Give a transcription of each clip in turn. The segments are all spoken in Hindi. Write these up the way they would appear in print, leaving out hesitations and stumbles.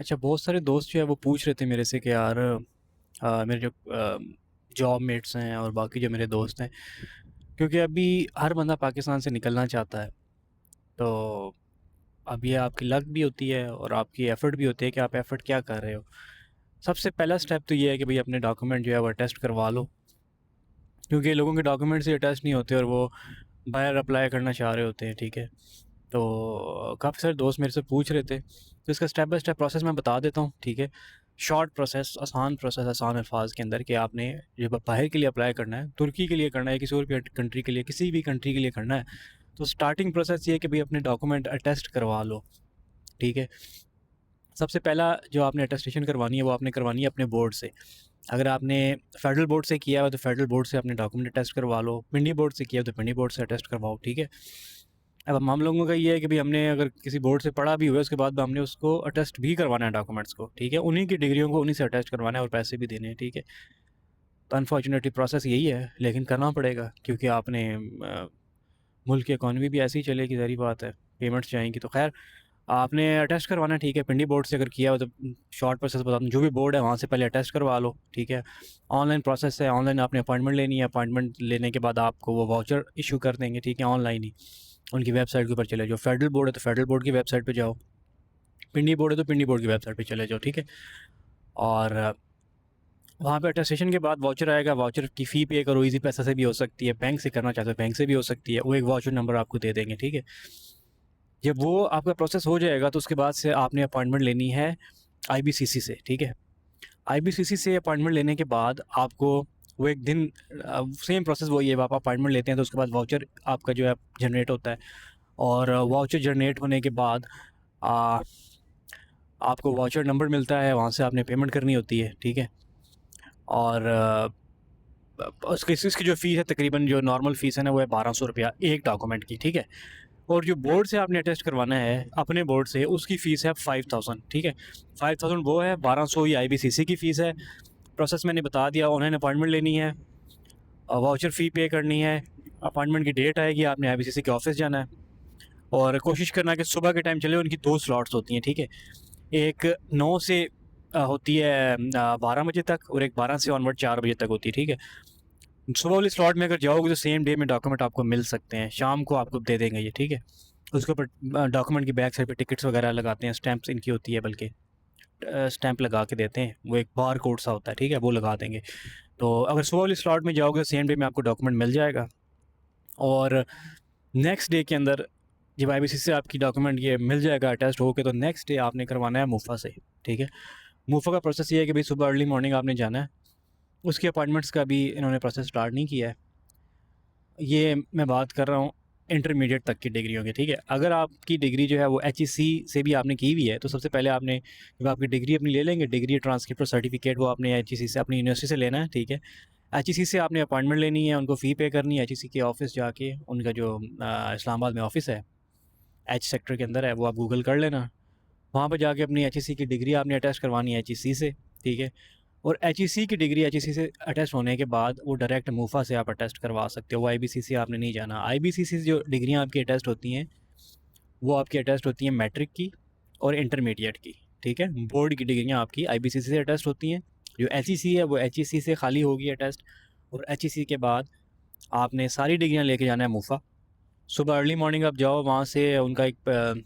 अच्छा, बहुत सारे दोस्त जो है वो पूछ रहे थे मेरे से कि यार मेरे जो जॉब मेट्स हैं और बाकी जो मेरे दोस्त हैं, क्योंकि अभी हर बंदा पाकिस्तान से निकलना चाहता है। तो अब ये आपकी लक भी होती है और आपकी एफ़र्ट भी होती है कि आप एफ़र्ट क्या कर रहे हो। सबसे पहला स्टेप तो ये है कि भाई अपने डॉक्यूमेंट जो है वो अटेस्ट करवा लो, क्योंकि लोगों के डॉक्यूमेंट्स ही अटेस्ट नहीं होते और वो बाहर अप्लाई करना चाह रहे होते हैं, ठीक है। तो काफ़ी सारे दोस्त मेरे से पूछ रहे थे, तो इसका स्टेप बाय स्टेप प्रोसेस मैं बता देता हूँ, ठीक है। शॉर्ट प्रोसेस, आसान अल्फाज के अंदर कि आपने जब बाहर के लिए अप्लाई करना है, तुर्की के लिए करना है, किसी और कंट्री के लिए, किसी भी कंट्री के लिए करना है, तो स्टार्टिंग प्रोसेस ये है कि भाई अपने डॉक्यूमेंट अटेस्ट करवा लो, ठीक है। सबसे पहला जो आपने अटेस्टेशन करवानी है वो आपने करवानी है अपने बोर्ड से। अगर आपने फेडरल बोर्ड से किया है तो फेडरल बोर्ड से अपने डॉक्यूमेंट अटेस्ट करवा लो, पिंडी बोर्ड से किया है तो पिंडी बोर्ड से अटेस्ट करवाओ, ठीक है। अब हम लोगों का ये है कि भाई हमने अगर किसी बोर्ड से पढ़ा भी हुआ है उसके बाद हमने उसको अटेस्ट भी करवाना है डॉक्यूमेंट्स को, ठीक है। उन्हीं की डिग्रियों को उन्हीं से अटेस्ट करवाना है और पैसे भी देने हैं, ठीक है। तो अनफॉर्चुनेटली प्रोसेस यही है, लेकिन करना पड़ेगा क्योंकि आपने मुल्क की इकॉनमी भी ऐसी ही चलेगी, ज़ाहिर बात है, पेमेंट्स जाएंगी। तो खैर आपने अटेस्ट करवाना है, ठीक है। पिंडी बोर्ड से अगर किया हो तो शॉर्ट प्रोसेस बता दूँ, जो भी बोर्ड है वहाँ से पहले अटेस्ट करवा लो, ठीक है। ऑनलाइन प्रोसेस है, ऑनलाइन आपने अपॉइंटमेंट लेनी है, अपॉइंटमेंट लेने के बाद आपको वो वाउचर इशू कर देंगे, ठीक है, ऑनलाइन ही। उनकी वेबसाइट के ऊपर चले जाओ, फेडरल बोर्ड है तो फेडरल बोर्ड की वेबसाइट पे जाओ, पिंडी बोर्ड है तो पिंडी बोर्ड की वेबसाइट पे चले जाओ, ठीक है। और वहाँ पे अटेस्टेशन के बाद वाउचर आएगा, वाउचर की फ़ी पे करो, ईज़ी पैसा से भी हो सकती है, बैंक से करना चाहते हो बैंक से भी हो सकती है, वो एक वाउचर नंबर आपको दे देंगे, ठीक है। जब वो आपका प्रोसेस हो जाएगा तो उसके बाद से आपने अपॉइंटमेंट लेनी है आईबीसीसी से, ठीक है। आईबीसीसी से अपॉइंटमेंट लेने के बाद आपको वो एक दिन सेम प्रोसेस वही है, आप अपॉइंटमेंट लेते हैं तो उसके बाद वाउचर आपका जो है जनरेट होता है। और वाउचर जनरेट होने के बाद आ, आपको वाउचर नंबर मिलता है, वहाँ से आपने पेमेंट करनी होती है, ठीक है। और उसकी इसकी जो फ़ीस है, तकरीबन जो नॉर्मल फ़ीस है ना, वो है 1200 रुपया एक डॉक्यूमेंट की, ठीक है। और जो बोर्ड से आपने अटेस्ट करवाना है अपने बोर्ड से, उसकी फ़ीस है 5000, ठीक है। 5000 वो है, 1200 ये आईबीसीसी की फ़ीस है। प्रोसेस मैंने बता दिया, उन्होंने अपॉइंटमेंट लेनी है, वाउचर फ़ी पे करनी है, अपॉइंटमेंट की डेट आएगी, आपने आईबीसीसी के ऑफिस जाना है और कोशिश करना है कि सुबह के टाइम चले। उनकी 2 स्लॉट्स होती हैं, ठीक है। एक 9 से होती है 12 बजे तक, और एक 12 से ऑनवर्ड 4 बजे तक होती है, ठीक है। सुबह वाली स्लॉट में अगर जाओगे तो सेम डे में डॉक्यूमेंट आपको मिल सकते हैं, शाम को आपको दे देंगे ये, ठीक है। उसके ऊपर डॉक्यूमेंट की बैक साइड पे टिकट्स वगैरह लगाते हैं, स्टैंप्स इनकी होती है, बल्कि स्टैंप लगा के देते हैं, वो एक बार कोड सा होता है, ठीक है, वो लगा देंगे। तो अगर सुबह वाली स्लॉट में जाओगे तो सेम डे में आपको डॉक्यूमेंट मिल जाएगा। और नेक्स्ट डे के अंदर जब आईबीसी से आपकी डॉक्यूमेंट ये मिल जाएगा अटैच होकर, तो नेक्स्ट डे आपने करवाना है मूफा से, ठीक है। मूफा का प्रोसेस ये है कि भाई सुबह अर्ली मॉर्निंग आपने जाना है। उसकी अपॉइंटमेंट्स का भी इन्होंने प्रोसेस स्टार्ट नहीं किया है। ये मैं बात कर रहा हूँ इंटरमीडिएट तक की डिग्रियों की, ठीक है। अगर आपकी डिग्री जो है वो एचईसी से भी आपने की हुई है तो सबसे पहले आपने, जब आपकी डिग्री अपनी ले लेंगे, डिग्री ट्रांसक्रिप्ट और सर्टिफिकेट, वो आपने एचईसी से, अपनी यूनिवर्सिटी से लेना है, ठीक है। एचईसी से आपने अपॉइंटमेंट लेनी है, उनको फ़ी पे करनी है, एचईसी के ऑफिस जाके, उनका जो इस्लामाबाद में ऑफिस है, एच सेक्टर के अंदर है, वो आप गूगल कर लेना। वहाँ पर जाके अपनी एचईसी की डिग्री आपने अटैच करवानी है एचईसी से, ठीक है। और एचईसी की डिग्री एचईसी से अटैच होने के बाद वो डायरेक्ट मूफा से आप अटैच करवा सकते हो, वो आईबीसी से आपने नहीं जाना। आईबीसी से जो डिग्रियाँ आपकी अटैच होती हैं वो आपकी अटैच होती हैं मैट्रिक की और इंटरमीडिएट की, ठीक है। बोर्ड की डिग्रियाँ आपकी आईबीसी से अटैच होती हैं। जो एचईसी है वो एचईसी से खाली होगी अटैच, और एचईसी के बाद आपने सारी डिग्रियाँ लेके जाना है मूफा। सुबह अर्ली मॉर्निंग आप जाओ, वहाँ से उनका एक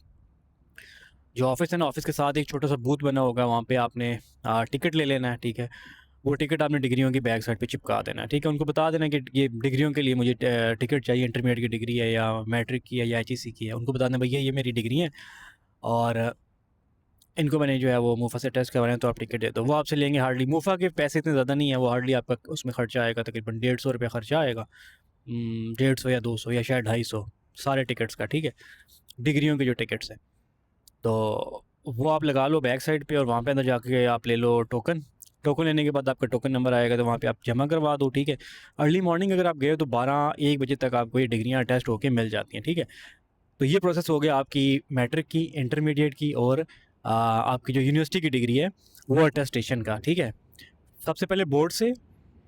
जो ऑफिस है ना, ऑफिस के साथ एक छोटा सा बूथ बना होगा, वहाँ पे आपने टिकट ले लेना है, ठीक है। वो टिकट आपने डिग्रियों की बैक साइड पे चिपका देना है, ठीक है। उनको बता देना कि ये डिग्रियों के लिए मुझे टिकट चाहिए, इंटरमीडिएट की डिग्री है या मैट्रिक की है या एचईसी की है। उनको बता देना भैया ये मेरी डिग्री है और इनको मैंने जो है वो मुफ़ा से टेस्ट करवाना है, तो आप टिकट दे दो। वो आपसे लेंगे, हार्डली मुफ़ा के पैसे इतने ज़्यादा नहीं है, वो हार्डली आपका उसमें खर्चा आएगा तकरीबन 150 रुपया खर्चा आएगा, 150 या 200 या शायद 250 सारे टिकट्स का, ठीक है, डिग्रियों के जो टिकट्स हैं। तो वो आप लगा लो बैक साइड पे और वहाँ पे अंदर जाके आप ले लो टोकन। टोकन लेने के बाद आपका टोकन नंबर आएगा, तो वहाँ पे आप जमा करवा दो, ठीक है। अर्ली मॉर्निंग अगर आप गए तो 12-1 बजे तक आपको ये डिग्रियाँ अटेस्ट होके मिल जाती हैं, ठीक है। तो ये प्रोसेस हो गया आपकी मैट्रिक की, इंटरमीडिएट की और आपकी जो यूनिवर्सिटी की डिग्री है वो अटेस्टेशन का, ठीक है। सबसे पहले बोर्ड से,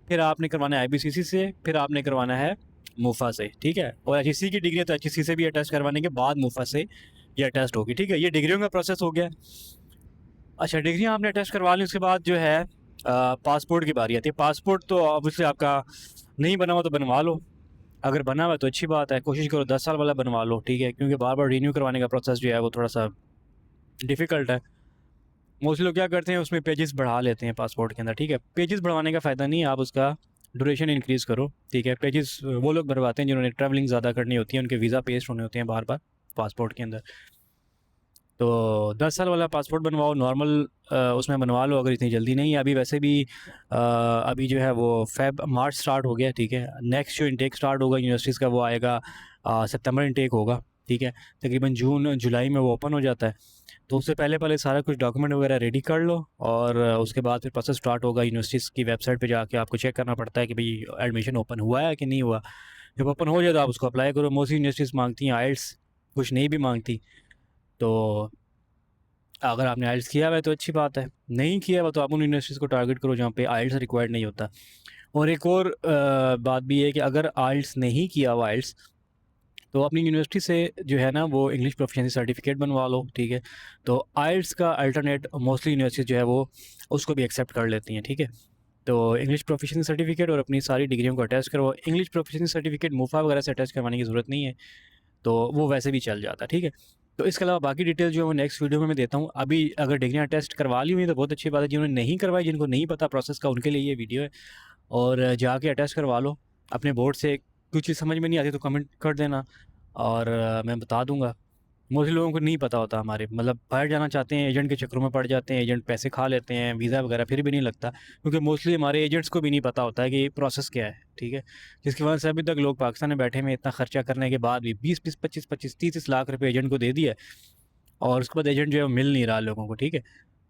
फिर आपने करवाना है आईबीसीसी से, फिर आपने करवाना है मूफा से, ठीक है। और एचईसी की डिग्री है तो एचईसी से भी अटेस्ट करवाने के बाद मूफा से ये अटेस्ट होगी, ठीक है। ये डिग्रियों का प्रोसेस हो गया। अच्छा, डिग्रियाँ आपने अटेस्ट करवा ली, उसके बाद जो है पासपोर्ट की बारी आती है। पासपोर्ट तो ऑब्वियसली आपका नहीं बना हुआ तो बनवा लो, अगर बना हुआ है तो अच्छी बात है, कोशिश करो 10 साल वाला बनवा लो, ठीक है? क्योंकि बार-बार रिन्यू करवाने का प्रोसेस जो है वो थोड़ा-सा डिफ़िकल्ट है। मोस्टली लोग क्या करते हैं, उसमें पेजेस बढ़ा लेते हैं पासपोर्ट के अंदर, ठीक है? पेजेस बढ़वाने का फ़ायदा नहीं है, आप उसका ड्यूरेशन इंक्रीज़ करो, ठीक है? पेजेस वो लोग भरवाते हैं जिन्होंने ट्रैवलिंग ज़्यादा करनी होती है, उनके वीज़ा पेस्ट होने होते हैं बार-बार पासपोर्ट के अंदर। तो 10 साल वाला पासपोर्ट बनवाओ, नॉर्मल उसमें बनवा लो अगर इतनी जल्दी नहीं है। अभी वैसे भी अभी जो है वो मार्च स्टार्ट हो गया, ठीक है? नेक्स्ट जो इंटेक स्टार्ट होगा यूनिवर्सिटीज़ का वो आएगा सितंबर इंटेक होगा, ठीक है? तकरीबन जून जुलाई में वो ओपन हो जाता है। तो उससे पहले-पहले सारा कुछ डॉक्यूमेंट वगैरह रेडी कर लो और उसके बाद फिर प्रोसेस स्टार्ट होगा। यूनिवर्सिटीज़ की वेबसाइट पे जाके आपको चेक करना पड़ता है कि भई एडमिशन ओपन हुआ है कि नहीं हुआ। जब ओपन हो जाए तो आप उसको अप्लाई करो। मोस्टली यूनिवर्सिटीज़ माँगती हैं आइल्स, कुछ नहीं भी माँगती। तो अगर आपने आइल्स किया हुआ है तो अच्छी बात है, नहीं किया हुआ तो आप उन यूनिवर्सिटीज़ को टारगेट करो जहाँ पे आइल्स रिक्वायर्ड नहीं होता। और एक और बात भी है कि अगर आइल्स नहीं किया हुआ आइल्स, तो अपनी यूनिवर्सिटी से जो है ना वो इंग्लिश प्रोफिशिएंसी सर्टिफिकेट बनवा लो, ठीक है? तो आइल्स का अल्टरनेट मोस्टली यूनिवर्सिटी जो है वो उसको भी एक्सेप्ट कर लेती हैं, ठीक है? तो इंग्लिश प्रोफिशिएंसी सर्टिफिकेट और अपनी सारी डिग्रियों को अटैच करो। इंग्लिश प्रोफिशिएंसी सर्टिफिकेट मुफ़ा वगैरह से अटैच करवाने की ज़रूरत नहीं है, तो वो वैसे भी चल जाता है, ठीक है? तो इसके अलावा बाकी डिटेल जो है वो नेक्स्ट वीडियो में मैं देता हूँ। अभी अगर डिग्रियाँ टेस्ट करवा ली हुई हैं तो बहुत अच्छी बात है, जिन्होंने नहीं करवाई, जिनको नहीं पता प्रोसेस का, उनके लिए ये वीडियो है। और जाके अटेस्ट करवा लो अपने बोर्ड से। कुछ चीज़ समझ में नहीं आती तो कमेंट कर देना और मैं बता दूँगा। मोस्टली लोगों को नहीं पता होता, हमारे मतलब बाहर जाना चाहते हैं, एजेंट के चक्करों में पड़ जाते हैं, एजेंट पैसे खा लेते हैं, वीज़ा वगैरह फिर भी नहीं लगता, क्योंकि मोस्टली हमारे एजेंट्स को भी नहीं पता होता है कि प्रोसेस क्या है, ठीक है? जिसकी वजह से अभी तक लोग पाकिस्तान में बैठे हुए हैं, इतना खर्चा करने के बाद भी 20-20, 25-25, 30-30 लाख रुपए एजेंट को दे दिया है और उसके बाद एजेंट जो है वो मिल नहीं रहा लोगों को, ठीक है?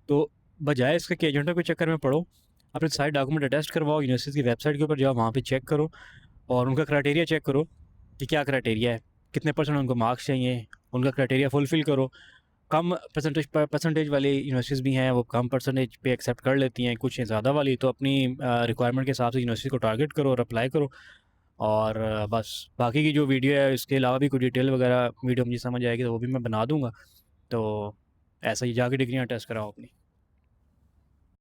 तो बजाय इसके कि एजेंटों के चक्कर में पड़ो, अपने सारे डॉक्यूमेंट अटेस्ट करवाओ, यूनिवर्सिटी की वेबसाइट के ऊपर जाओ, वहाँ पे चेक करो और उनका क्राइटेरिया चेक करो कि क्या क्राइटेरिया है, कितने परसेंट उनको मार्क्स चाहिए, उनका क्राइटेरिया फुलफ़िल करो। कम परसेंटेज वाली यूनिवर्सिटीज़ भी हैं, वो कम परसेंटेज पे एक्सेप्ट कर लेती हैं, कुछ ज़्यादा वाली तो अपनी रिक्वायरमेंट के हिसाब से यूनिवर्सिटी को टारगेट करो और अप्लाई करो। और बस बाकी की जो वीडियो है इसके अलावा भी कोई डिटेल वगैरह वीडियो मुझे समझ आएगी तो वो भी मैं बना दूँगा। तो ऐसा ही जाके डिग्रियाँ टेस्ट कराओ अपनी।